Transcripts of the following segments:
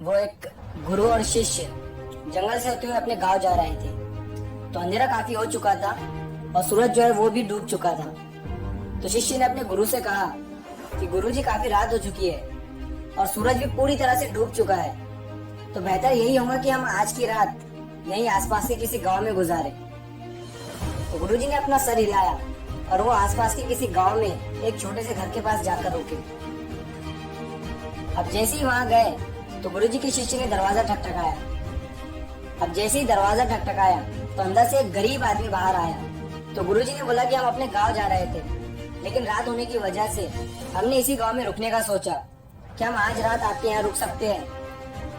वो एक गुरु और शिष्य जंगल से होते हुए अपने गांव जा रहे थे। तो अंधेरा काफी हो चुका था और सूरज जो है वो भी डूब चुका था। तो शिष्य ने अपने गुरु से कहा कि गुरुजी काफी रात हो चुकी है और सूरज भी पूरी तरह से डूब चुका है, तो बेहतर यही होगा कि हम आज की रात यहीं आसपास के किसी गांव में गुजारे। तो गुरुजी ने अपना सर हिलाया और वो आसपास के किसी गांव में एक छोटे से घर के पास जाकर रुके। अब जैसे ही वहां गए तो गुरुजी के शिष्य ने दरवाजा ठकठकाया। अब जैसे ही दरवाजा ठकठकाया तो अंदर से एक गरीब आदमी बाहर आया। तो गुरुजी ने बोला कि हम अपने गांव जा रहे थे, लेकिन रात होने की वजह से हमने इसी गांव में रुकने का सोचा। क्या हम आज रात आपके यहाँ रुक सकते हैं?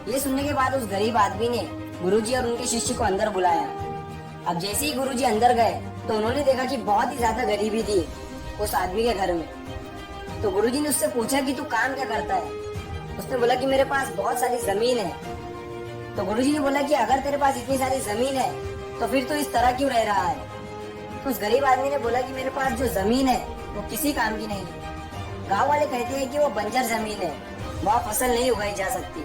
ये सुनने के बाद उस गरीब आदमी ने गुरुजी और उनके शिष्य को अंदर बुलाया। अब जैसे ही गुरुजी अंदर गए तो उन्होंने देखा कि बहुत ही ज्यादा गरीबी थी उस आदमी के घर में। तो गुरुजी ने उससे पूछा कि तू काम क्या करता है? उसने बोला कि मेरे पास बहुत सारी जमीन है। तो गुरुजी ने बोला कि अगर तेरे पास इतनी सारी जमीन है तो फिर तो इस तरह क्यों रह रहा है? तो उस गरीब आदमी ने बोला कि मेरे पास जो जमीन है वो किसी काम की नहीं है। गांव वाले कहते हैं कि वो बंजर जमीन है, वहाँ फसल नहीं उगाई जा सकती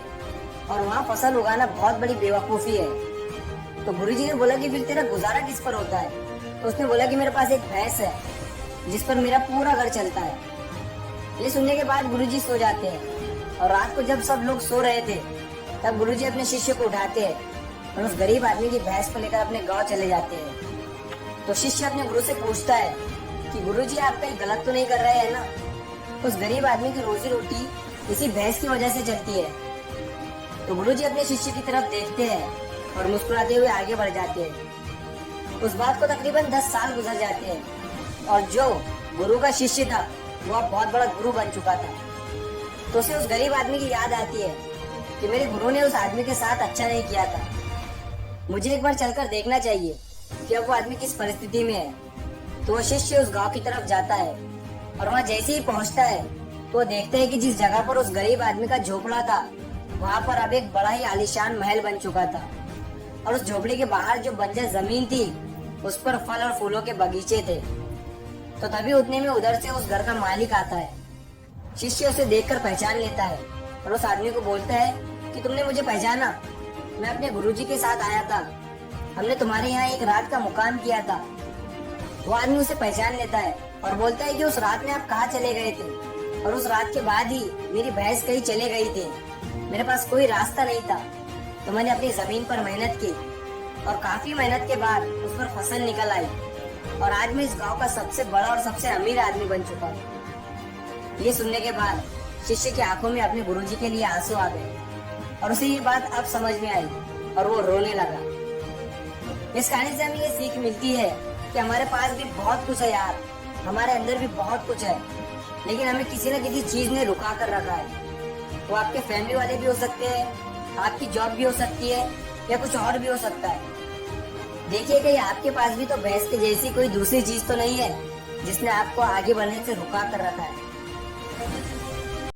और वहाँ फसल उगाना बहुत बड़ी बेवकूफी है। तो गुरुजी ने बोला कि फिर तेरा गुजारा किस पर होता है? तो उसने बोला कि मेरे पास एक भैंस है जिस पर मेरा पूरा घर चलता है। ये सुनने के बाद गुरुजी सो जाते हैं और रात को जब सब लोग सो रहे थे तब गुरुजी अपने शिष्य को उठाते हैं और उस गरीब आदमी की भैंस को लेकर अपने गांव चले जाते हैं। तो शिष्य अपने गुरु से पूछता है कि गुरुजी आप कहीं गलत तो नहीं कर रहे हैं ना? उस गरीब आदमी की रोजी रोटी इसी भैंस की वजह से चलती है। तो गुरुजी अपने शिष्य की तरफ देखते हैं और मुस्कुराते हुए आगे बढ़ जाते हैं। उस बात को तकरीबन 10 साल गुजर जाते हैं और जो गुरु का शिष्य था वो अब बहुत बड़ा गुरु बन चुका था। तो उसे उस गरीब आदमी की याद आती है कि मेरे गुरु ने उस आदमी के साथ अच्छा नहीं किया था, मुझे एक बार चलकर देखना चाहिए कि अब वो आदमी किस परिस्थिति में है। तो वो शिष्य उस गांव की तरफ जाता है और वहाँ जैसे ही पहुँचता है तो वो देखता है कि जिस जगह पर उस गरीब आदमी का झोपड़ा था वहाँ पर अब एक बड़ा ही आलीशान महल बन चुका था और उस झोपड़ी के बाहर जो बंजर जमीन थी उस पर फल और फूलों के बगीचे थे। तो तभी उतने में उधर से उस घर का मालिक आता है। शिष्य उसे देखकर पहचान लेता है और उस आदमी को बोलता है कि तुमने मुझे पहचाना? मैं अपने गुरुजी के साथ आया था, हमने तुम्हारे यहाँ एक रात का मुकाम किया था। वो आदमी उसे पहचान लेता है और बोलता है कि उस रात में आप कहाँ चले गए थे? और उस रात के बाद ही मेरी भैंस कहीं चले गई थी, मेरे पास कोई रास्ता नहीं था। तो मैंने अपनी जमीन पर मेहनत की और काफी मेहनत के बाद उस पर फसल निकल आई और आज मैं इस गांव का सबसे बड़ा और सबसे अमीर आदमी बन चुका हूँ। ये सुनने के बाद शिष्य की आंखों में अपने गुरुजी के लिए आंसू आ गए और उसे ये बात अब समझ में आई और वो रोने लगा। इस कहानी से हमें ये सीख मिलती है कि हमारे पास भी बहुत कुछ है यार, हमारे अंदर भी बहुत कुछ है, लेकिन हमें किसी न किसी चीज ने रुका कर रखा है। वो आपके फैमिली वाले भी हो सकते हैं, आपकी जॉब भी हो सकती है या कुछ और भी हो सकता है। देखिए कहीं आपके पास भी तो भैंस के जैसी कोई दूसरी चीज तो नहीं है जिसने आपको आगे बढ़ने से रुका कर रखा है।